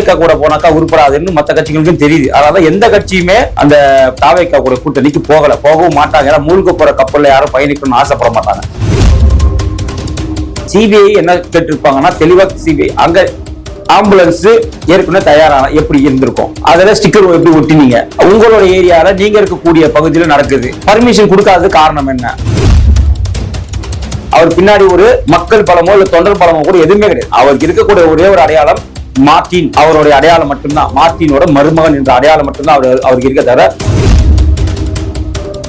தாவேக்கா கூட போனாக்கா உருப்படாதுன்னு மற்ற கட்சிகளுக்கும் தெரியுது. அதனால எந்த கட்சியுமே அந்த தாவேக்கா கூட கூட்டணிக்கு போகவும் மாட்டாங்க. ஏன்னா மூழ்க போற கப்பல்ல யாரும் பயணிக்கணும்னு ஆசைப்பட மாட்டாங்க. சிபிஐ என்ன கேட்டிருப்பாங்கன்னா தெளிவா சிபிஐ அங்க ஆம்புலன்ஸ் ஏற்கனவே தயாரான எப்படி இருந்திருக்கும், அதில் ஸ்டிக்கர் எப்படி ஒட்டினீங்க, உங்களோட ஏரியால நீங்க இருக்கக்கூடிய பகுதியில் நடக்குது, பர்மிஷன் கொடுக்காதது காரணம் என்ன? அவர் பின்னாடி ஒரு மக்கள் பலமோ இல்ல தொண்டர் பலமோ கூட எதுவுமே கிடையாது. அவருக்கு இருக்கக்கூடிய ஒரே ஒரு அடையாளம் மார்டின், அவருடைய அடையாளம் மட்டும்தான். மார்டினோட மருமகன் என்ற அடையாளம் மட்டும்தான் அவருக்கு இருக்க தவிர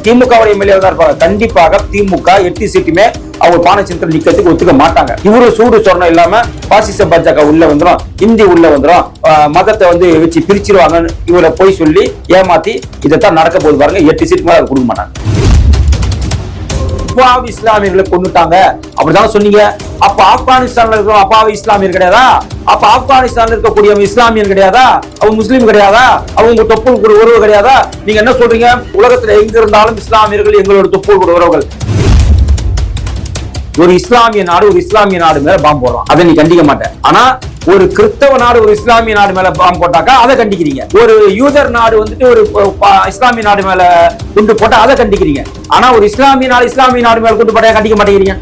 திமுக எம்எல்ஏ தான் இருப்பாங்க. கண்டிப்பாக திமுக 8 சீட்டுமே அவங்க பானை சின்னத்தில் நிக்கிறதுக்கு ஒத்துக்க மாட்டாங்க. இவரு சூடு சொரணம் இல்லாம பாசிச பாஜக உள்ள வந்துடும், இந்தி உள்ள வந்துடும், மதத்தை வச்சு பிரிச்சிருவாங்கன்னு இவரை போய் சொல்லி ஏமாத்தி இதைத்தான் நடக்க போது பாருங்க. 8 சீட் மேல கொடுக்க மாட்டாங்க. அப்பாவி இஸ்லாமியர்களை கொண்டுட்டாங்க அப்படிதான் சொன்னீங்க. அப்ப ஆப்கானிஸ்தான்ல இருக்கிற அப்பாவி இஸ்லாமியர் கிடையாதா? அப்ப ஆப்கானிஸ்தான்ல இருக்கக்கூடிய இஸ்லாமியர் கிடையாதா? அவங்க முஸ்லீம் கிடையாதா? அவங்க தொப்புள் கூட உறவு கிடையாதா? நீங்க என்ன சொல்றீங்க? உலகத்துல எங்க இருந்தாலும் இஸ்லாமியர்கள் எங்களோட தொப்புள் கூட உறவுகள். ஒரு இஸ்லாமிய நாடு மேல பாம்பு போடுறோம், அதை நீ கண்டிக்க மாட்டேன். ஆனா ஒரு கிறிஸ்தவ நாடு ஒரு இஸ்லாமிய நாடு மேல பாம்பு போட்டாக்கா அதை கண்டிக்கிறீங்க. ஒரு யூதர் நாடு ஒரு இஸ்லாமிய நாடு மேல குண்டு போட்டா அதை கண்டிக்கிறீங்க. ஆனா ஒரு இஸ்லாமிய நாடு மேல குண்டு போட்டா கண்டிக்க மாட்டேங்கிறீங்க.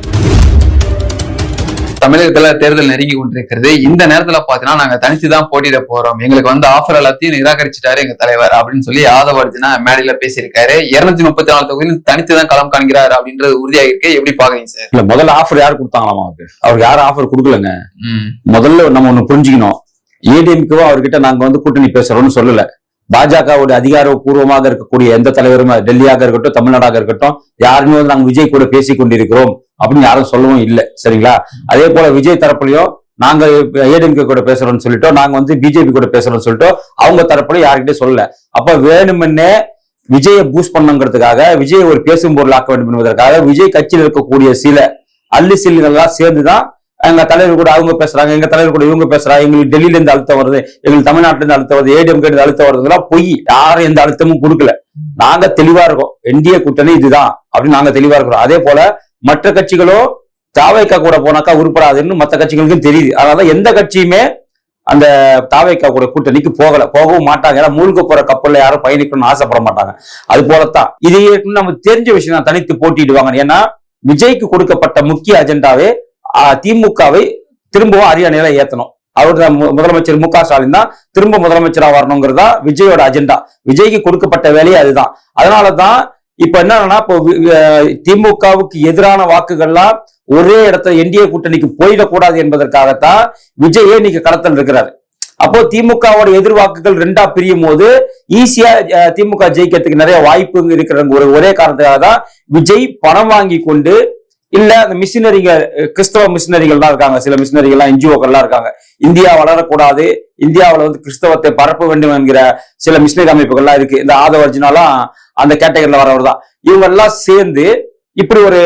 தமிழகத்துல தேர்தல் நெருங்கி கொண்டிருக்கிறது. இந்த நேரத்துல பாத்தீங்கன்னா நாங்க தனிச்சுதான் போட்டியிட போறோம், எங்களுக்கு ஆஃபர் எல்லாத்தையும் நிராகரிச்சுட்டாரு எங்க தலைவர் அப்படின்னு சொல்லி ஆதவ அர்ஜுனா மேடையில பேசியிருக்காரு. 234 தொகுதியில் தனித்துதான் களம் காண்கிறாரு அப்படின்றது உறுதியாக இருக்கு. எப்படி பாக்குறீங்க சார்? இல்ல, முதல்ல ஆஃபர் யாரு கொடுத்தாங்களாமா? அவருக்கு யாரும் ஆஃபர் கொடுக்கலங்க. முதல்ல நம்ம ஒண்ணு புரிஞ்சுக்கணும். ஏடிஎம்கோ அவர்கிட்ட நாங்க கூட்டணி பேசுறோம்னு சொல்லல. பாஜகவுடைய அதிகாரப்பூர்வமாக இருக்கக்கூடிய எந்த தலைவரும், டெல்லியாக இருக்கட்டும் தமிழ்நாடாக இருக்கட்டும், யாருமே நாங்க விஜய் கூட பேசிக் கொண்டிருக்கிறோம் அப்படின்னு யாரும் சொல்லவும் இல்லை. சரிங்களா? அதே போல விஜய் தரப்புலையும் நாங்க ஏடிஎம்கே கூட பேசுறோம்னு சொல்லிட்டோம், நாங்க பிஜேபி கூட பேசுறோம்னு சொல்லிட்டோம், அவங்க தரப்புல யாருக்கிட்டே சொல்லல. அப்ப வேணுமென்னே விஜயை பூஸ்ட் பண்ணுங்கிறதுக்காக, விஜய் ஒரு பேசும் பொருள் ஆக்க வேண்டும் என்பதற்காக விஜய் கட்சியில் இருக்கக்கூடிய சில அள்ளி சில்லுகள்லாம் சேர்ந்துதான் எங்க தலைவர் கூட அவங்க பேசுறாங்க, எங்க தலைவர் கூட இவங்க பேசுறாங்க, எங்களுக்கு டெல்லியில இருந்து அழுத்தம் வருது, எங்களுக்கு தமிழ்நாட்டுல இருந்து அழுத்தம் வருது, ஏடிஎம்கே இருந்து அழுத்தம் வருதுலாம் பொய். யாரும் எந்த அழுத்தமும் கொடுக்கல. நாங்க தெளிவா இருக்கோம். என்டிஏ கூட்டணி இதுதான் அப்படின்னு நாங்க தெளிவா இருக்கிறோம். அதே போல மற்ற கட்சிகளோ தாவேக்கா கூட போனாக்கா உருப்படாதுன்னு மற்ற கட்சிகளுக்கும் தெரியுது. அதனால எந்த கட்சியுமே அந்த தாவேக்கா கூட கூட்டணிக்கு போகவும் மாட்டாங்க. ஏன்னா மூழ்க போற கப்பல்ல யாரும் பயணிக்கணும்னு ஆசைப்பட மாட்டாங்க. அது போலத்தான் இது நம்ம தெரிஞ்ச விஷயம் தான். தனித்து போட்டிடுவாங்க. ஏன்னா விஜய்க்கு கொடுக்கப்பட்ட முக்கிய அஜெண்டாவே திமுகவை திரும்பவும் அரியணையில ஏத்தணும். அவரு முதலமைச்சர் மு க ஸ்டாலின் தான் திரும்ப முதலமைச்சரா வரணுங்கிறதா விஜயோட அஜெண்டா. விஜய்க்கு கொடுக்கப்பட்ட வேலையே அதுதான். அதனாலதான் இப்ப என்னன்னா, இப்போ திமுகவுக்கு எதிரான வாக்குகள்லாம் ஒரே இடத்துல என்டிஏ கூட்டணிக்கு போயிடக்கூடாது என்பதற்காகத்தான் விஜயே இன்னைக்கு களத்தில் இருக்கிறாரு. அப்போ திமுகவோட எதிர்வாக்குகள் 2ஆ பிரியும் போது ஈஸியா திமுக ஜெயிக்கிறதுக்கு நிறைய வாய்ப்பு இருக்கிற ஒரே காரணத்துக்காக தான் விஜய் பணம் வாங்கி கொண்டு, இல்ல அந்த மிஷினரிகள், கிறிஸ்தவ மிஷினரிகள் தான் இருக்காங்க, சில மிஷினரிகள்லாம் என்ஜிஓக்கள்லாம் இருக்காங்க, இந்தியா வளரக்கூடாது, இந்தியாவில் கிறிஸ்தவத்தை பரப்ப வேண்டும் என்கிற சில மிஷினரி அமைப்புகள்லாம் இருக்கு. இந்த ஆதவ அர்ஜுனாலாம் அந்த கேட்டகரியில வரவர் தான். இவங்க எல்லாம் சேர்ந்து இப்படி ஒரு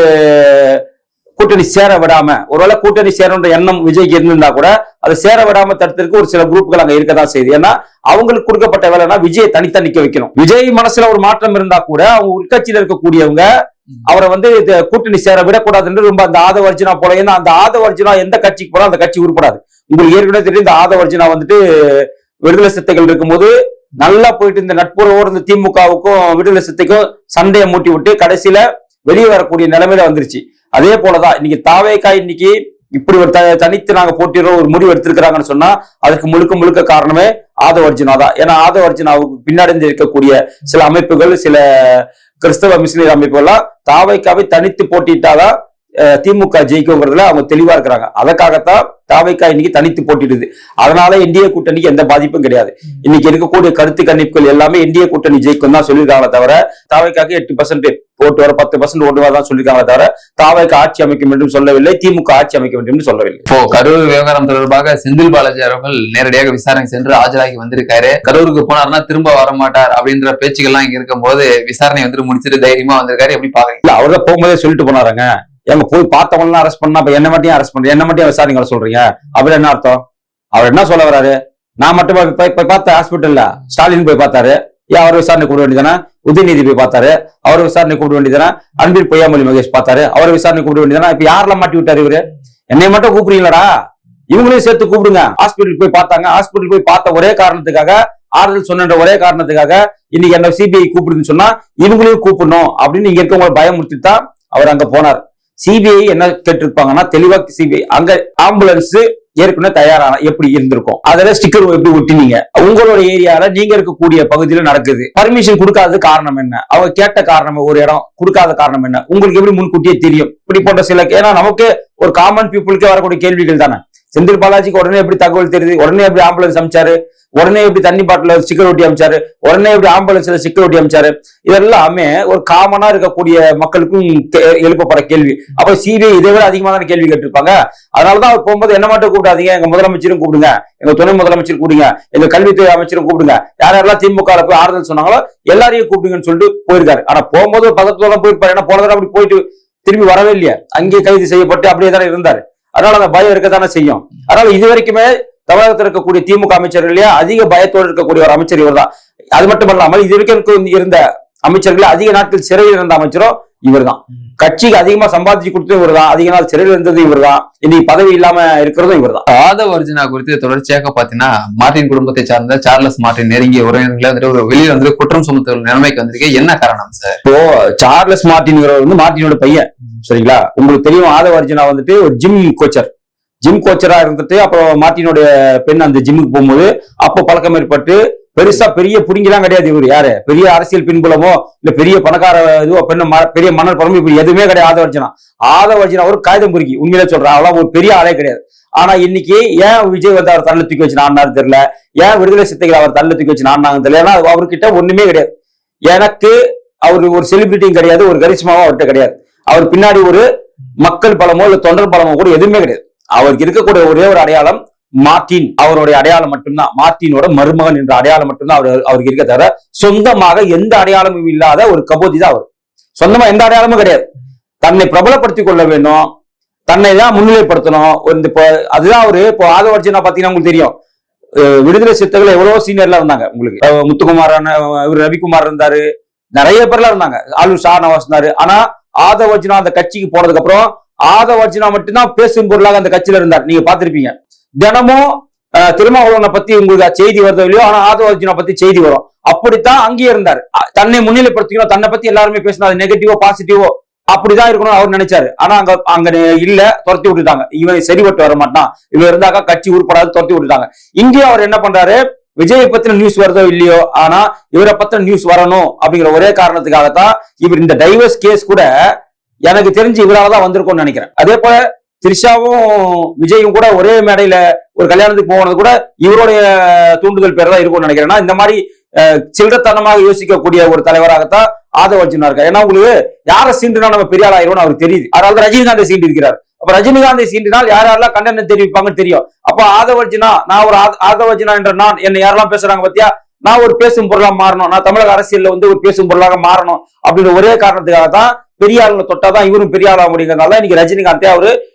கூட்டணி சேர விடாம, ஒருவேளை கூட்டணி சேரன்ற எண்ணம் விஜய்க்கு இருந்திருந்தா கூட அதை சேர விடாம தடுத்திருக்கு ஒரு சில குரூப்புகள் அங்க இருக்கதான் செய்யுது. ஏன்னா அவங்களுக்கு கொடுக்கப்பட்ட வேலைன்னா விஜயை தனித்தா நிக்க வைக்கணும். விஜய் மனசுல ஒரு மாற்றம் இருந்தா கூட அவங்க உட்கட்சியில இருக்கக்கூடியவங்க அவரை கூட்டணி சேர விடக்கூடாதுன்னு ரொம்ப அந்த ஆதவ அர்ஜுனா போல. ஏன்னா அந்த ஆதவ அர்ஜுனா எந்த கட்சிக்கு போனா அந்த கட்சி உருப்படாது. உங்களுக்கு ஏற்கனவே தெரியும். இந்த ஆதவ அர்ஜுனா விடுதலை சிறுத்தைகள் இருக்கும்போது நல்லா போயிட்டு இந்த நட்புறவோடு இந்த திமுகவுக்கும் விடுதலை சிறுத்தைக்கும் சண்டையை மூட்டி விட்டு கடைசியில வெளியே வரக்கூடிய நிலைமையில வந்துருச்சு. அதே போலதான் இன்னைக்கு தாவேக்கா இன்னைக்கு இப்படி ஒரு தனித்து நாங்க போட்டிடுறோம் ஒரு முடிவு எடுத்திருக்கிறாங்கன்னு சொன்னா அதுக்கு முழுக்க காரணமே ஆதவ அர்ஜுனா தான். ஏன்னா ஆதவ அர்ஜுனாவுக்கு பின்னாடி இருக்கக்கூடிய சில அமைப்புகள், சில கிறிஸ்தவ மிஷினரி அமைப்புகள்லாம் தாவேக்காவை தனித்து போட்டிட்டாதான் திமுக ஜெயிக்குங்கிறதுல அவங்க தெளிவா இருக்கிறாங்க. அதற்காகத்தான் தாவேக்கா இன்னைக்கு தனித்து போட்டிடுது. அதனால என்டிஏ கூட்டணிக்கு எந்த பாதிப்பும் கிடையாது. இன்னைக்கு இருக்கக்கூடிய கருத்து கணிப்புகள் எல்லாமே என்டிஏ கூட்டணி ஜெயிக்கும் தான் சொல்லியிருக்காங்க தவிர தாவேக்காக்கு 8% ஓட்டு வர 10% ஓட்டு வரதான் சொல்லியிருக்காங்க தவிர தாவேக்கா ஆட்சி அமைக்கும் என்றும் சொல்லவில்லை, திமுக ஆட்சி அமைக்க வேண்டும் என்று சொல்லவில்லை. இப்போ கரூர் விவகாரம் தொடர்பாக செந்தில் பாலாஜி அவர்கள் நேரடியாக விசாரணை சென்று ஆஜராகி வந்திருக்காரு. கரூருக்கு போனார்னா திரும்ப வரமாட்டார் அப்படின்ற பேச்சுக்கள்லாம் இங்க இருக்கும் போது விசாரணை முடிச்சுட்டு தைரியமா வந்திருக்காரு. எப்படி பாக்குறீங்க? அவர்தான் போகும்போதே சொல்லிட்டு போனாருங்க, எங்க போய் பார்த்தவங்க அரெஸ்ட் பண்ணா என்ன மட்டும் அரெஸ்ட் பண்றீங்க, என்ன மட்டும் விசாரணைகளை சொல்றீங்க அப்படி என்ன அர்த்தம்? அவர் என்ன சொல்ல வர்றாரு? நான் மட்டும் போய் பார்த்த ஹாஸ்பிட்டல்ல ஸ்டாலின் போய் பார்த்தாரு, ஏன் அவர் விசாரணை கூப்பிட வேண்டியதானே? உதயநிதி போய் பார்த்தாரு, அவர் விசாரணை கூப்பிட வேண்டியதானே? அன்பில் பொய்யாமொழி மகேஷ் பார்த்தாரு, அவரை விசாரணை கூப்பிட வேண்டியதானே? இப்ப யாரெல்லாம் மாட்டி விட்டாரு இவரு? என்னை மட்டும் கூப்பிடுறீங்களா? இவங்களையும் சேர்த்து கூப்பிடுங்க. ஹாஸ்பிட்டலுக்கு போய் பார்த்தாங்க. ஹாஸ்பிட்டல் போய் பார்த்த ஒரே காரணத்துக்காக, ஆறுதல் சொன்ன ஒரே காரணத்துக்காக இன்னைக்கு என்ன சிபிஐ கூப்பிடுன்னு சொன்னா இவங்களையும் கூப்பிடணும் அப்படின்னு இங்க இருக்கவங்களை பயமுறுத்தி தான் அவர் அங்க போனார். சிபிஐ என்ன கேட்டிருப்பாங்கன்னா தெளிவா சிபிஐ அங்க ஆம்புலன்ஸ் ஏற்கனவே தயாரான எப்படி இருந்திருக்கும், அதில் ஸ்டிக்கர் எப்படி ஒட்டினீங்க, உங்களோட ஏரியால நீங்க இருக்கக்கூடிய பகுதியில நடக்குது, பர்மிஷன் கொடுக்காத காரணம் என்ன, அவங்க கேட்ட காரணம் ஒரு இடம் கொடுக்காத காரணம் என்ன, உங்களுக்கு எப்படி முன்கூட்டியே தெரியும், இப்படி போன்ற சில, ஏன்னா நமக்கு ஒரு காமன் பீப்புளுக்கே வரக்கூடிய கேள்விகள் தானே. செந்தில் பாலாஜிக்கு உடனே எப்படி தகவல் தெரியுது, உடனே எப்படி ஆம்புலன்ஸ் அமைச்சாரு, உடனே எப்படி தண்ணி பாட்டில ஸ்டிக்கர் ஒட்டி அமைச்சாரு, உடனே எப்படி ஆம்புலன்ஸ்ல ஸ்டிக்கர் ஒட்டி அமைச்சாரு, இதெல்லாமே ஒரு காமனா இருக்கக்கூடிய மக்களுக்கும் எழுப்பப்பட கேள்வி. அப்ப சிபிஐ இதை விட அதிகமா தான் கேள்வி கேட்டிருப்பாங்க. அதனாலதான் அவர் போகும்போது என்ன மட்டும் கூப்பிடாதீங்க, எங்க முதலமைச்சரும் கூப்பிடுங்க, எங்க துணை முதலமைச்சர் கூப்பிடுங்க, எங்க கல்வித்துறை அமைச்சரும் கூப்பிடுங்க, யாரெல்லாம் திமுக போய் ஆறுதல் சொன்னாங்களோ எல்லாரையும் கூப்பிடுங்கன்னு சொல்லிட்டு போயிருக்காரு. ஆனா போகும்போது ஒரு பதத்தோட போயிருப்பாரு. ஏன்னா போனதோட அப்படி போயிட்டு திரும்பி வரவே இல்லையா, அங்கேயே கைது செய்யப்பட்டு அப்படியே தானே இருந்தாரு. அதனால அந்த பயம் இருக்கத்தானே செய்யும். அதனால இது வரைக்குமே தமிழகத்தில் இருக்கக்கூடிய திமுக அமைச்சர்களே அதிக பயத்தோடு இருக்கக்கூடிய ஒரு அமைச்சர் இவர் தான். அது மட்டும் இல்லாமல் இது வரைக்கும் இருந்த அமைச்சர்கள் அதிக நாட்கள் சிறையில் இருந்த அமைச்சரும் இவர் தான். கட்சிக்கு அதிகமா சம்பாதிச்சு கொடுத்தது இவர் தான். அதிக நாள் சிறையில் இருந்தது இவர் தான். இன்னைக்கு பதவி இல்லாம இருக்கிறதும் இவர் தான். ஆதவ அர்ஜுனா குறித்து தொடர்ச்சியாக பாத்தீங்கன்னா மார்டின் குடும்பத்தை சார்ந்த சார்லஸ் மார்டின் நெருங்கிய உறவினர்களை வந்துட்டு ஒரு வெளியில வந்து குற்றம் சுமத்த நிலைமைக்கு வந்திருக்கு. என்ன காரணம் சார்? இப்போ சார்லஸ் மார்டின் வந்து மார்டினோட பையன், சரிங்களா? உங்களுக்கு தெரியும், ஆதவ அர்ஜுனா வந்துட்டு ஒரு ஜிம் கோச்சரா இருந்துட்டு அப்புறம் மார்டினுடைய பெண் அந்த ஜிம்முக்கு போகும்போது அப்போ பழக்கம் ஏற்பட்டு பெருசா பெரிய புடிங்கெல்லாம் கிடையாது. இவர் யாரு பெரிய அரசியல் பின்புலமோ இல்ல பெரிய பணக்கார இதுவோ பெரிய மன்னர் பரம்பு இப்படி எதுவுமே கிடையாது. ஆதவ அர்ஜுனா ஒரு காகிதம் பொறுக்கி உண்மையிலே சொல்றேன், அவ்வளவு ஒரு பெரிய ஆளே கிடையாது. ஆனா இன்னைக்கு ஏன் விஜய் வந்து அவர் தள்ள தூக்கி வச்சு ஆடினாரு தெரியல, ஏன் விடுதலை சித்தைகள் அவர் தள்ள தூக்கி வச்சு ஆடினாங்க தெரியல. ஏன்னா அவர்கிட்ட ஒண்ணுமே கிடையாது. எனக்கு அவர் ஒரு செலிபிரிட்டியும் கிடையாது, ஒரு கரிஷ்மாவும் அவர்கிட்ட கிடையாது. அவர் பின்னாடி ஒரு மக்கள் பலமோ இல்ல தொண்டர் பலமோ கூட எதுவுமே கிடையாது. அவருக்கு இருக்கக்கூடிய ஒரே ஒரு அடையாளம் மார்டின், அவருடைய அடையாளம் மட்டும்தான். மார்டினோட மருமகன் என்ற அடையாளம் மட்டும்தான் அவருக்கு இருக்க தவிர சொந்தமாக எந்த அடையாளமும் இல்லாத ஒரு கபோதி தான் அவர். சொந்தமா எந்த அடையாளமும் கிடையாது. தன்னை பிரபலப்படுத்திக் கொள்ள வேண்டும், தன்னை தான் முன்னிலைப்படுத்தணும். அதுதான் அவரு. இப்போ ஆதவ அர்ஜுனா பாத்தீங்கன்னா உங்களுக்கு தெரியும், விடுதலை சிறுத்தைகள் எவ்வளவோ சீனியர்ல இருந்தாங்க. உங்களுக்கு முத்துக்குமார், இவர் ரவிக்குமார் இருந்தாரு, நிறைய பேர்லாம் இருந்தாங்க. ஆளூர் ஷாநவாஸ் இருந்தாரு. ஆனா ஆதவ அர்ஜுனா அந்த கட்சிக்கு போனதுக்கு அப்புறம் ஆதவ அர்ஜுனா மட்டும்தான் பேசும் பொருளாக அந்த கட்சியில இருந்தார். நீங்க பாத்திருப்பீங்க, தினமும் திருமாவளவனை பத்தி உங்களுக்கு செய்தி வருதோ இல்லையோ, ஆனா ஆதவ அர்ஜுனா பத்தி செய்தி வரும். அப்படித்தான் அங்கேயே இருந்தார். தன்னை முன்னிலைப்படுத்திக்கணும், தன்னை பத்தி எல்லாருமே பேசணும், அது நெகட்டிவோ பாசிட்டிவோ அப்படிதான் இருக்கணும் அவர் நினைச்சாரு. ஆனா அங்க இல்ல, துரத்தி விட்டுட்டாங்க. இவன் சரிபட்டு வர மாட்டான், இவன் இருந்தாக்கா கட்சி உருப்படாது, துரத்தி விட்டுட்டாங்க. இங்கேயும் அவர் என்ன பண்றாரு, விஜயை பத்தின நியூஸ் வருதோ இல்லையோ, ஆனா இவரை பத்தின நியூஸ் வரணும் அப்படிங்கிற ஒரே காரணத்துக்காகத்தான் இவர் இந்த டைவர்ஸ் கேஸ் கூட எனக்கு தெரிஞ்சு இவரால்தான் வந்திருக்கும்னு நினைக்கிறேன். அதே போல த்ரிஷாவும் விஜயும் கூட ஒரே மேடையில ஒரு கல்யாணத்துக்கு போனது கூட இவருடைய தூண்டுதல் பேர் தான் இருக்கும்னு நினைக்கிறேன். இந்த மாதிரி சில்லறத்தனமாக யோசிக்கக்கூடிய ஒரு தலைவராகத்தான் ஆதவ அர்ஜுனா இருக்காரு. ஏன்னா உங்களுக்கு யாரை சீண்டுனா நம்ம பெரிய ஆளாயிரும்னு அவருக்கு தெரியுது. அதனால ரஜினிகாந்தை சீண்டி இருக்கிறார். அப்ப ரஜினிகாந்தை சீண்டினால் யாரெல்லாம் கண்டனம் தெரிவிப்பாங்கன்னு தெரியும். அப்ப ஆதவ அர்ஜுனா, நான் ஒரு ஆதவ அர்ஜுனா என்ற நான் என்ன யாரெல்லாம் பேசுறாங்க பத்தியா, நான் ஒரு பேசும் பொருளாக மாறணும், நான் தமிழக அரசியல்ல வந்து ஒரு பேசும் பொருளாக மாறணும் அப்படின்ற ஒரே காரணத்துக்காக தான் பெரிய ஆளுங்களை தொட்டாதான் இவரும் பெரிய ஆளா முடியுங்கிறதுனால இன்னைக்கு ரஜினிகாந்தே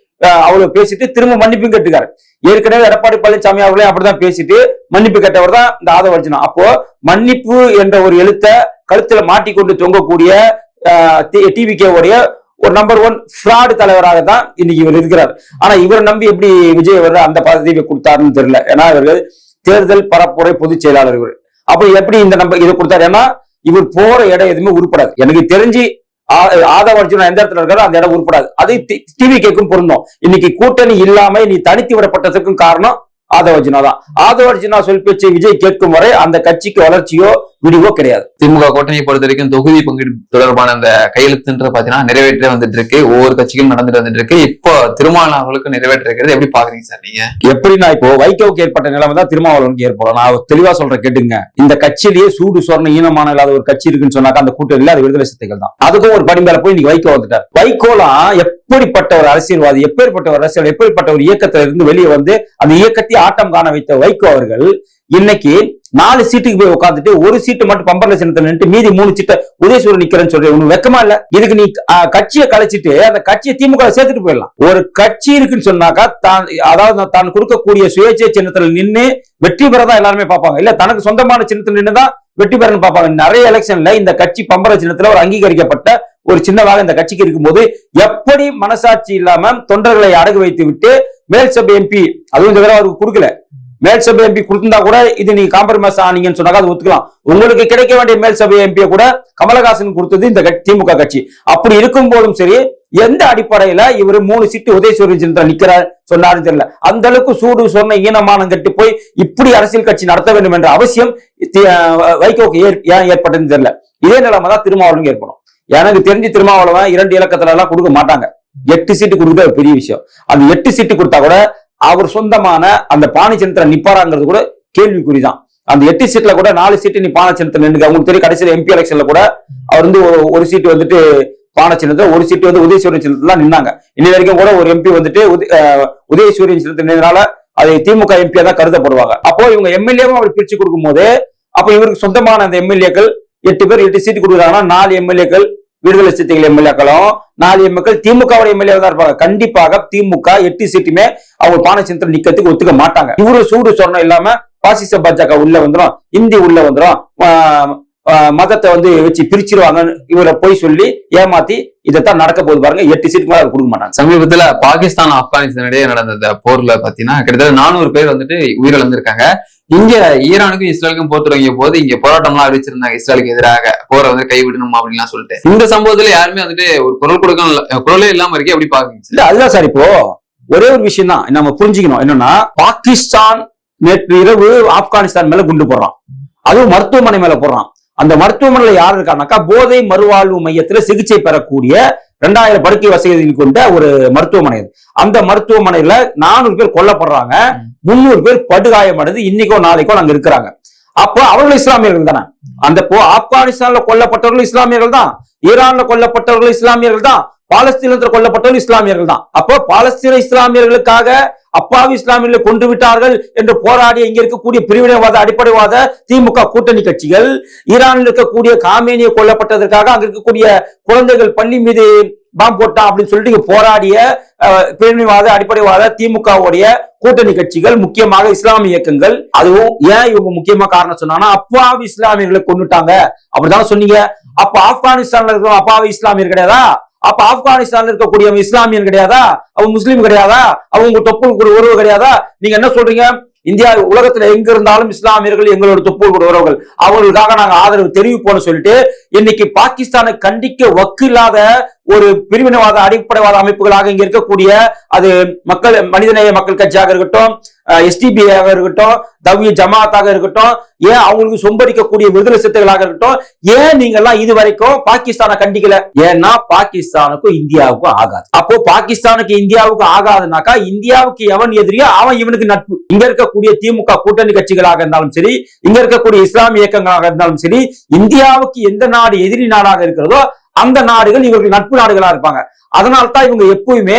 அவரு பேசிட்டு திரும்ப மன்னிப்பு கேட்டுக்காரு. ஏற்கனவே எடப்பாடி பழனிசாமி அவர்களே அப்படிதான் பேசிட்டு மன்னிப்பு கேட்டவர் தான் இந்த ஆதவ அர்ஜுனா. அப்போ மன்னிப்பு என்ற ஒரு எழுத்த கழுத்துல மாட்டிக்கொண்டு தொங்கக்கூடிய டிவிகே உடைய ஒரு நம்பர் 1 ஃப்ராட் தலைவராக தான் இன்னைக்கு இவர் இருக்கிறார். ஆனா இவரை நம்பி எப்படி விஜய் அவர் அந்த பதவியை கொடுத்தாருன்னு தெரியல. ஏன்னா இவர்கள் தேர்தல் பரப்புரை பொதுச் செயலாளர் இவர். அப்ப எப்படி இந்த நம்பர் இதை கொடுத்தாரு? ஏன்னா இவர் போற இடம் எதுவுமே உருப்படாது. எனக்கு தெரிஞ்சு ஆதவ அர்ஜுனா எந்த இடத்துல இருக்காரோ அந்த இடம் உருப்படாது. அது டிவிகேக்கும் பொருந்தும். இன்னைக்கு கூட்டணி இல்லாம நீ தனித்து விடப்பட்டதுக்கும் காரணம் ஆதவ அர்ஜுனா தான். ஆதவ அர்ஜுனா சொல் பேச்சை விஜய் கேட்கும் வரை அந்த கட்சிக்கு வளர்ச்சியோ விடிவோ கிடையாது. திமுக கூட்டணியை பொறுத்த வரைக்கும் தொகுதி பங்கீடு தொடர்பான அந்த கையெழுத்துன்ற பாத்தீங்கன்னா நிறைவேற்ற வந்துட்டு இருக்கு. ஒவ்வொரு கட்சிகளும் நடந்துட்டு வந்துட்டு இருக்கு. இப்போ திருமாவளவனுக்கு நிறைவேற்ற இருக்கிறது எப்படி பாக்குறீங்க சார் நீங்க? எப்படின்னா இப்போ வைகோவுக்கு ஏற்பட்ட நிலைமை தான் திருமாவளவனுக்கு ஏற்படும். நான் தெளிவா சொல்றேன் கேட்டுங்க. இந்த கட்சியிலேயே சூடு சொர்ண ஈனமான இல்லாத ஒரு கட்சி இருக்குன்னு சொன்னாக்கா அந்த கூட்டணியில அது விடுதலை சிறுத்தைகள் தான். அதுக்கும் ஒரு படி மேல போய் இன்னைக்கு வைகோ வந்துட்டார். வைகோலாம் எப்படிப்பட்ட ஒரு அரசியல்வாதி, எப்பேற்பட்ட ஒரு அரசியல், எப்படிப்பட்ட ஒரு இயக்கத்துல இருந்து வெளியே வந்து அந்த இயக்கத்தை ஆட்டம் காண வைத்த வைகோ அவர்கள் இன்னைக்கு 4 சீட்டுக்கு போய் உட்காந்துட்டு ஒரு சீட்டு மட்டும் பம்பர்ல சின்னத்துல நின்று மீதி 3 சீட்டை உதயசூரன் நிக்கிறேன்னு சொல்றேன். உனக்கு வெக்கமா இல்ல? இதுக்கு நீ கட்சியை கழிச்சிட்டு அந்த கட்சியை திமுக சேர்த்துட்டு போயிடலாம். ஒரு கட்சி இருக்குன்னு சொன்னாக்கா தான் கொடுக்கக்கூடிய சுயேட்சை சின்னத்துல நின்று வெற்றி பெறதான் எல்லாருமே பார்ப்பாங்க. இல்ல தனக்கு சொந்தமான சின்னத்துல நின்றுதான் வெற்றி பெறன்னு பார்ப்பாங்க. நிறைய எலெக்ஷன்ல இந்த கட்சி பம்பர சின்னத்துல ஒரு அங்கீகரிக்கப்பட்ட ஒரு சின்னவாக இந்த கட்சிக்கு இருக்கும்போது எப்படி மனசாட்சி இல்லாம தொண்டர்களை அடகு வைத்து விட்டு மேல் சபை எம்பி அதுவும் இந்த தடவை அவருக்கு கொடுக்கல. மேல் சபை எம்பி கொடுத்திருந்தா கூட இது நீங்க காம்ப்ரமைஸ் ஆனீங்கன்னு சொன்னாங்க, அது ஒத்துக்கலாம். உங்களுக்கு கிடைக்க வேண்டிய மேல் சபை எம்பியை கூட கமலஹாசன் கொடுத்தது இந்த திமுக கட்சி. அப்படி இருக்கும் போதும் சரி, எந்த அடிப்படையில இவர் 3 சீட்டு உதயசூரியன் நிக்கிறார் சொன்னாரு தெரியல. அந்த அளவுக்கு சூடு சொன்ன ஈனமானம் கட்டி போய் இப்படி அரசியல் கட்சி நடத்த வேண்டும் என்ற அவசியம் வைகோக்கு ஏன் ஏற்பட்டதுன்னு தெரியல. இதே நிலைமை தான் திருமாவளவனுக்கு ஏற்படும். எனக்கு தெரிஞ்சு திருமாவளவன் 2 இலக்கத்துல எல்லாம் கொடுக்க மாட்டாங்க. 8 சீட்டு கொடுக்குறது பெரிய விஷயம். அந்த 8 சீட்டு கொடுத்தா கூட அவர் சொந்தமான அந்த பானை சின்னத்துல நிப்பாராங்கிறது கூட கேள்விக்குறிதான். அந்த 8 சீட்ல கூட 4 சீட்டு நீ பானை சின்னத்துல நின்று அவங்களுக்கு தெரியும். கடைசியில் எம்பி எலெக்ஷன்ல கூட அவர் வந்து ஒரு சீட்டு வந்துட்டு பானை சின்னத்துல, ஒரு சீட்டு வந்து உதயசூரியன் சின்னத்துல நின்னாங்க. இன்னி வரைக்கும் கூட ஒரு எம்பி வந்துட்டு உதயசூரியன் சின்னத்துல நின்றனால அது திமுக எம்பியா தான் கருதப்படுவாங்க. அப்போ இவங்க எம்எல்ஏவும் அவர் பிரிச்சு கொடுக்கும் போது அப்ப இவருக்கு சொந்தமான அந்த எம்எல்ஏக்கள் 8 பேர் 8 சீட்டு கொடுக்குறாங்கன்னா 4 எம்எல்ஏக்கள் விடுதலை சிறுத்தைகள் எம்எல்ஏக்களும் 4 எம்எல்ஏக்கள் திமுக எம்எல்ஏ தான் இருப்பாங்க. கண்டிப்பாக திமுக 8 சீட்டுமே அவங்க பானை சின்னத்துல நிக்கிறதுக்கு ஒத்துக்க மாட்டாங்க. இவரு சூடு சொன்ன இல்லாம பாசிச பாஜக உள்ள வந்துடும், இந்தி உள்ள வந்துடும், மதத்தை வந்து வச்சு பிரிச்சிருவாங்க இவரை போய் சொல்லி ஏமாத்தி இதைத்தான் நடக்க போது பாருங்க. 8 சீட்டுக்கு மேல கொடுக்க மாட்டாங்க. சமீபத்துல பாகிஸ்தான் ஆப்கானிஸ்தான் இடையே நடந்த போர்ல பாத்தீங்கன்னா கிட்டத்தட்ட 400 பேர் வந்துட்டு உயிரிழந்திருக்காங்க. இங்க ஈரானுக்கும் இஸ்ரேலுக்கும் போர் தொடங்கிய போது இங்க போராட்டம் எல்லாம் அறிவிச்சிருந்தாங்க, இஸ்ரேலுக்கு எதிராக போரை வந்து கைவிடணும் அப்படின்லாம் சொல்லிட்டு. இந்த சம்பவத்துல யாருமே வந்துட்டு ஒரு குரலே இல்லாம இருக்கே, எப்படி பாக்குறீங்க? இல்ல அதுதான் சார். இப்போ ஒரே ஒரு விஷயம் தான் நம்ம புரிஞ்சுக்கணும். என்னன்னா, பாகிஸ்தான் நேற்று இரவு ஆப்கானிஸ்தான் மேல குண்டு போடுறான், அதுவும் மருத்துவமனை மேல போடுறான். அந்த மருத்துவமனையில யாரு இருக்கானாக்கா, போதை மறுவாழ்வு மையத்துல சிகிச்சை பெறக்கூடிய 2000 படுக்கை வசதிகள் கொண்ட ஒரு மருத்துவமனை. அந்த மருத்துவமனையில 400 பேர் கொல்லப்படுறாங்க, 300 பேர் படுகாயமடைந்து இன்னைக்கோ நாளைக்கோ அங்க இருக்கிறாங்க. அப்போ அவர்கள் இஸ்லாமியர்கள் தானே. அந்த ஆப்கானிஸ்தான்ல கொல்லப்பட்டவர்கள் இஸ்லாமியர்கள் தான், ஈரான்ல கொல்லப்பட்டவர்கள் இஸ்லாமியர்கள் தான், பாலஸ்தீனத்தில் கொல்லப்பட்டவர்கள் இஸ்லாமியர்கள் தான். அப்போ பாலஸ்தீன இஸ்லாமியர்களுக்காக அப்பாவி இஸ்லாமியர்களை கொண்டு விட்டார்கள் என்று போராடிய இங்க இருக்கக்கூடிய பிரிவினைவாத அடிப்படைவாத திமுக கூட்டணி கட்சிகள், ஈரானில் இருக்கக்கூடிய காமேனியை கொல்லப்பட்டதற்காக அங்க இருக்கக்கூடிய குழந்தைகள் பள்ளி மீது பாம்பு போட்டான் அப்படின்னு சொல்லிட்டு போராடிய பிரிவினைவாத அடிப்படைவாத திமுகவுடைய கூட்டணி கட்சிகள், முக்கியமாக இஸ்லாமிய இயக்கங்கள். அதுவும் ஏன் இவங்க முக்கியமா காரணம் சொன்னாங்கன்னா, அப்பாவி இஸ்லாமியர்களை கொண்டுட்டாங்க அப்படிதான் சொன்னீங்க. அப்ப ஆப்கானிஸ்தான்ல இருக்கிற அப்பாவி இஸ்லாமியர் கிடையாதா? அப்ப ஆப்கானிஸ்தான்ல இருக்கக்கூடிய இஸ்லாமியன் கிடையாதா? அவன் முஸ்லீம் கிடையாதா? அவங்க தொப்புள் உறவு கிடையாதா? நீங்க என்ன சொல்றீங்க? இந்தியா உலகத்துல எங்க இருந்தாலும் இஸ்லாமியர்கள் எங்களோட தொப்புள் கூட உறவுகள், அவங்களுக்காக நாங்க ஆதரவு தெரிவிப்போம்னு சொல்லிட்டு இன்னைக்கு பாகிஸ்தானை கண்டிக்க வக்கு இல்லாத ஒரு பிரிவினைவாத அடிப்படைவாத அமைப்புகளாக இங்க இருக்கக்கூடிய அது மனிதநேய மக்கள் கட்சியாக இருக்கட்டும், எஸ்டிபியாக இருக்கட்டும், தவ்ஹீத் ஜமாத்தாக இருக்கட்டும், ஏன் அவங்களுக்கு சொம்படிக்கக்கூடிய விடுதலை சிறுத்தைகளாக இருக்கட்டும், ஏன் நீங்க எல்லாம் இது வரைக்கும் பாகிஸ்தானை கண்டிக்கல? ஏன்னா பாகிஸ்தானுக்கும் இந்தியாவுக்கும் ஆகாது. அப்போ பாகிஸ்தானுக்கு இந்தியாவுக்கும் ஆகாதுனாக்கா இந்தியாவுக்கு எவன் எதிரியோ அவன் இவனுக்கு நட்பு. இங்க இருக்கக்கூடிய திமுக கூட்டணி கட்சிகளாக இருந்தாலும் சரி, இங்க இருக்கக்கூடிய இஸ்லாமிய இயக்கங்களாக இருந்தாலும் சரி, இந்தியாவுக்கு எந்த நாடு எதிரி நாடாக இருக்கிறதோ அந்த நாடுகள் இவர்கள் நட்பு நாடுகளா இருப்பாங்க. அதனால்தான் இவங்க எப்பவுமே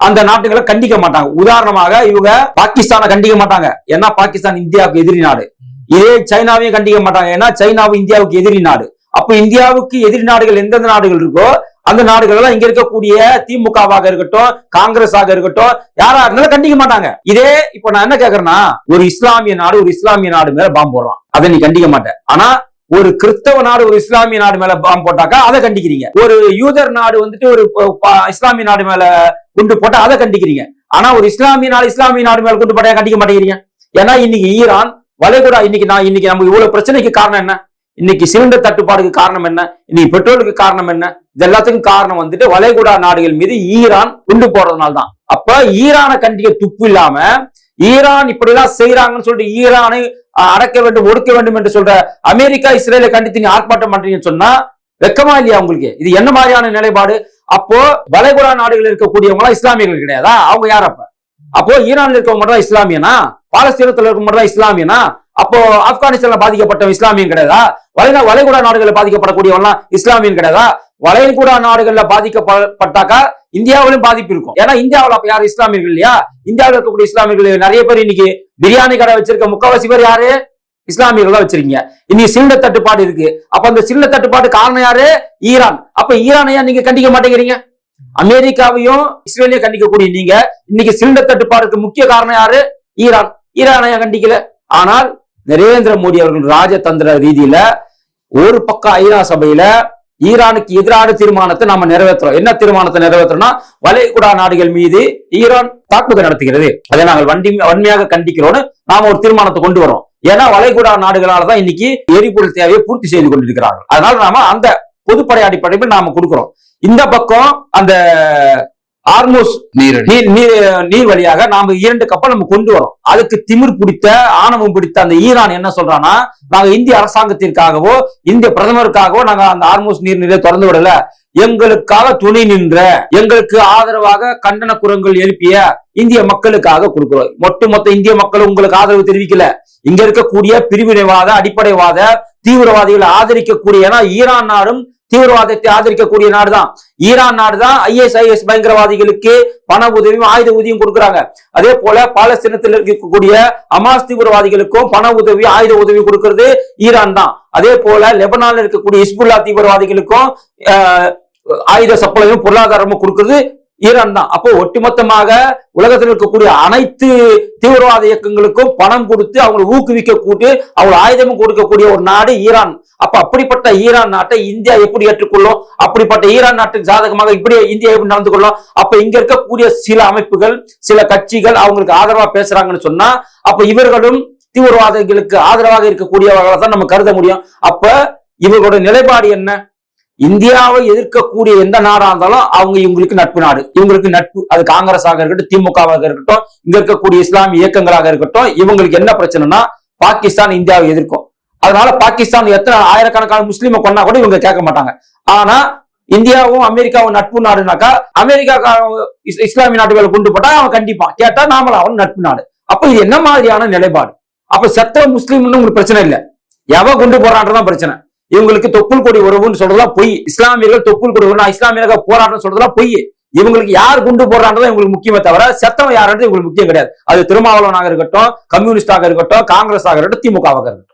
அந்த நாட்டுகளை கண்டிக்க மாட்டாங்க. உதாரணமாக இவங்க பாகிஸ்தானை கண்டிக்க மாட்டாங்க, ஏன்னா பாகிஸ்தான் இந்தியாவுக்கு எதிரி நாடு. இதே சைனாவையும் கண்டிக்க மாட்டாங்க, ஏன்னா சைனாவும் இந்தியாவுக்கு எதிரி நாடு. அப்ப இந்தியாவுக்கு எதிரி நாடுகள் எந்தெந்த நாடுகள் இருக்கோ அந்த நாடுகள் எல்லாம் இங்க இருக்கக்கூடிய திமுகவாக இருக்கட்டும், காங்கிரஸாக இருக்கட்டும், யாரா இருந்தாலும் கண்டிக்க மாட்டாங்க. இதே இப்ப நான் என்ன கேக்குறேன்னா, ஒரு இஸ்லாமிய நாடு மேல பாம்பு போடுறான், அதை நீ கண்டிக்க மாட்டேன். ஆனா ஒரு கிறிஸ்தவ நாடு ஒரு இஸ்லாமிய நாடு மேல பாம்பு போட்டாக்கா அதை கண்டிக்கிறீங்க. ஒரு யூதர் நாடு வந்துட்டு ஒரு இஸ்லாமிய நாடு மேல குண்டு போட்டா அதை கண்டிக்கிறீங்க. ஆனா ஒரு இஸ்லாமிய நாடு மேல குண்டு போட்டா கண்டிக்க மாட்டேங்கிறீங்க. ஏன்னா இன்னைக்கு ஈரான் வளைகுடா, இன்னைக்கு நம்ம இவ்வளவு பிரச்சனைக்கு காரணம் என்ன? இன்னைக்கு சிலிண்டர் தட்டுப்பாடுக்கு காரணம் என்ன? இன்னைக்கு பெட்ரோலுக்கு காரணம் என்ன? இது எல்லாத்துக்கும் காரணம் வந்துட்டு வளைகுடா நாடுகள் மீது ஈரான் குண்டு போடுறதுனால தான். அப்ப ஈரானை கண்டிக்க துப்பு இல்லாம ஈரான் இப்படிதான் செய்யறாங்கன்னு சொல்லிட்டு ஈரானை அடக்க வேண்டும், ஒடுக்க வேண்டும் என்று சொல்ற அமெரிக்கா இஸ்ரேலை கண்டித்து நீ ஆர்ப்பாட்டம் பண்றீங்கன்னு சொன்னா வெக்கமா இல்லையா உங்களுக்கு? இது என்ன மாதிரியான நிலைப்பாடு? அப்போ வளைகுடா நாடுகள் இருக்கக்கூடியவங்க இஸ்லாமியர்கள் கிடையாதா? அவங்க யார்? அப்போ ஈரான்ல இருக்கவங்க மட்டும் தான் இஸ்லாமியனா? பாலஸ்தீனத்துல இருக்க மட்டும் தான் இஸ்லாமியனா? அப்போ ஆப்கானிஸ்தான்ல பாதிக்கப்பட்ட இஸ்லாமியன் கிடையாதா? வளைகுடா நாடுகளில் பாதிக்கப்படக்கூடியவங்க இஸ்லாமியன் கிடையாதா? வளைகுடா நாடுகள்ல பாதிக்கப்பட்டாக்கா இந்தியாவிலும் பாதிப்பு இருக்கும். ஏன்னா இந்தியாவில் அப்ப யாரு இஸ்லாமியர்கள் இல்லையா? இந்தியாவில் இருக்கக்கூடிய இஸ்லாமியர்கள் நிறைய பேர் இன்னைக்கு பிரியாணி கடை வச்சிருக்க முக்காவாசி பேர் யாரு? இஸ்லாமியர்கள் தான் வச்சிருக்கீங்க. இன்னைக்கு சிலிண்டர் தட்டுப்பாடு இருக்கு. அப்ப அந்த சிலிண்டர் தட்டுப்பாடு காரணம் யாரு? ஈரான். அப்ப ஈரானையா நீங்க கண்டிக்க மாட்டேங்கிறீங்க? அமெரிக்காவையும் இஸ்ரேலையும் கண்டிக்கக்கூடிய நீங்க இன்னைக்கு சிலிண்டர் தட்டுப்பாடுக்கு முக்கிய காரணம் யாரு? ஈரான். ஈரானையா கண்டிக்கல. ஆனால் நரேந்திர மோடி அவர்கள் ராஜதந்திர ரீதியில ஒரு பக்கம் ஐநா சபையில ஈரானுக்கு எதிரான தீர்மானத்தை நாம நிறைவேற்றுறோம். என்ன தீர்மானத்தை நிறைவேற்றோம்னா, வளைகுடா நாடுகள் மீது ஈரான் தாக்குதல் நடத்துகிறது, அதை நாங்கள் வன்மையாக கண்டிக்கிறோம்னு நாம ஒரு தீர்மானத்தை கொண்டு வரோம். ஏன்னா வளைகுடா நாடுகளாலதான் இன்னைக்கு எரிபொருள் தேவையை பூர்த்தி செய்து கொண்டிருக்கிறார்கள். அதனால நாம அந்த பொதுப்படை அடிப்படையில் நாம கொடுக்கிறோம். இந்த பக்கம் அந்த ஹார்முஸ் நீர் வழியாக நாம 2 கப்பல் நம்ம கொண்டு வரோம். அதுக்கு திமிர் பிடித்த ஆணவம் பிடித்த அந்த ஈரான் என்ன சொல்றான்னா, நாங்க இந்திய அரசாங்கத்திற்காகவோ இந்திய பிரதமருக்காகவோ நாங்க அந்த ஹார்முஸ் நீரை திறந்து விடல, எங்களுக்காக துணை நின்ற, எங்களுக்கு ஆதரவாக கண்டன குரல்கள் எழுப்பிய இந்திய மக்களுக்காக கொடுக்கிறோம். ஒட்டுமொத்த இந்திய மக்கள் உங்களுக்கு ஆதரவு தெரிவிக்கல, இங்க இருக்கக்கூடிய பிரிவினைவாத அடிப்படைவாத தீவிரவாதிகளை ஆதரிக்கக்கூடிய, ஏன்னா ஈரான் நாடும் தீவிரவாதத்தை ஆதரிக்கக்கூடிய நாடுதான். ஈரான் நாடுதான் ISIS பயங்கரவாதிகளுக்கு பண உதவியும் ஆயுத உதவியும் கொடுக்குறாங்க. அதே போல பாலஸ்தீனத்தில் இருக்கக்கூடிய ஹமாஸ் தீவிரவாதிகளுக்கும் பண உதவி ஆயுத உதவி கொடுக்கிறது ஈரான் தான். அதே போல லெபனான்ல இருக்கக்கூடிய ஹிஸ்புல்லா தீவிரவாதிகளுக்கும் ஆயுத சப்ளையும் பொருளாதாரமும் கொடுக்கிறது ஈரான் தான். அப்போ ஒட்டுமொத்தமாக உலகத்தில் இருக்கக்கூடிய அனைத்து தீவிரவாத இயக்கங்களுக்கும் பணம் கொடுத்து அவங்களை ஊக்குவிக்க கூட்டு அவங்க ஆயுதமும் கொடுக்கக்கூடிய ஒரு நாடு ஈரான். அப்ப அப்படிப்பட்ட ஈரான் நாட்டை இந்தியா எப்படி ஏற்றுக்கொள்ளும்? அப்படிப்பட்ட ஈரான் நாட்டுக்கு சாதகமாக இப்படி இந்தியா எப்படி நடந்து கொள்ளும்? அப்ப இங்க இருக்கக்கூடிய சில அமைப்புகள் சில கட்சிகள் அவங்களுக்கு ஆதரவா பேசுறாங்கன்னு சொன்னா, அப்ப இவர்களும் தீவிரவாதிகளுக்கு ஆதரவாக இருக்கக்கூடியவர்களை தான் நம்ம கருத முடியும். அப்ப இவர்களோட நிலைப்பாடு என்ன? இந்தியாவை எதிர்க்கக்கூடிய எந்த நாடா இருந்தாலும் அவங்க இவங்களுக்கு நட்பு நாடு, இவங்களுக்கு நட்பு. அது காங்கிரஸாக இருக்கட்டும், திமுகவாக இருக்கட்டும், இங்க இருக்கக்கூடிய இஸ்லாமிய இயக்கங்களாக இருக்கட்டும், இவங்களுக்கு என்ன பிரச்சனைனா பாகிஸ்தான் இந்தியாவை எதிர்க்கும். அதனால பாகிஸ்தான் எத்தனை ஆயிரக்கணக்கான முஸ்லீமை கொன்னா கூட இவங்க கேட்க மாட்டாங்க. ஆனா இந்தியாவும் அமெரிக்காவும் நட்பு நாடுனாக்கா, அமெரிக்கா இஸ்லாமிய நாடுகளை கொண்டு போட்டா அவன் கண்டிப்பான், கேட்டா நாமளும் அவன் நட்பு நாடு. அப்ப இது என்ன மாதிரியான நிலைப்பாடு? அப்ப செத்த முஸ்லீம்னு உங்களுக்கு பிரச்சனை இல்லை, எவன் கொண்டு போறான்றதான் பிரச்சனை. இவங்களுக்கு தொப்புள் கொடி உறவுன்னு சொல்றதா பொய். இஸ்லாமியர்கள் தொப்புள் கொடி உறவு, இஸ்லாமியர்கள் போராட்டம் சொல்றதா பொய். இவங்களுக்கு யார் குண்டு போடுறான்றதான் இவங்களுக்கு முக்கியமே தவிர செத்தவன் யாருன்றது இவங்களுக்கு முக்கியம் கிடையாது. அது திருமாவளவனாக இருக்கட்டும், கம்யூனிஸ்டாக இருக்கட்டும், காங்கிரஸாக இருக்கட்டும், திமுகவாக இருக்கட்டும்.